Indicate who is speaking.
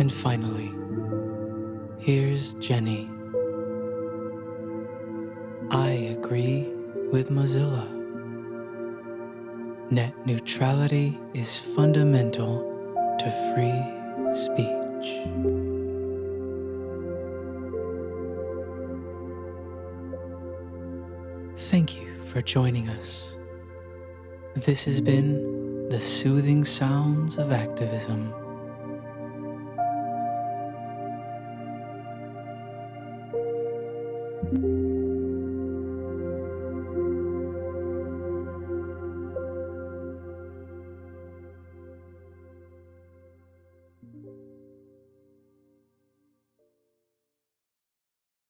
Speaker 1: And finally, here's Jenny. I agree with Mozilla. Net neutrality is fundamental to free speech. Thank you for joining us. This has been the soothing sounds of activism.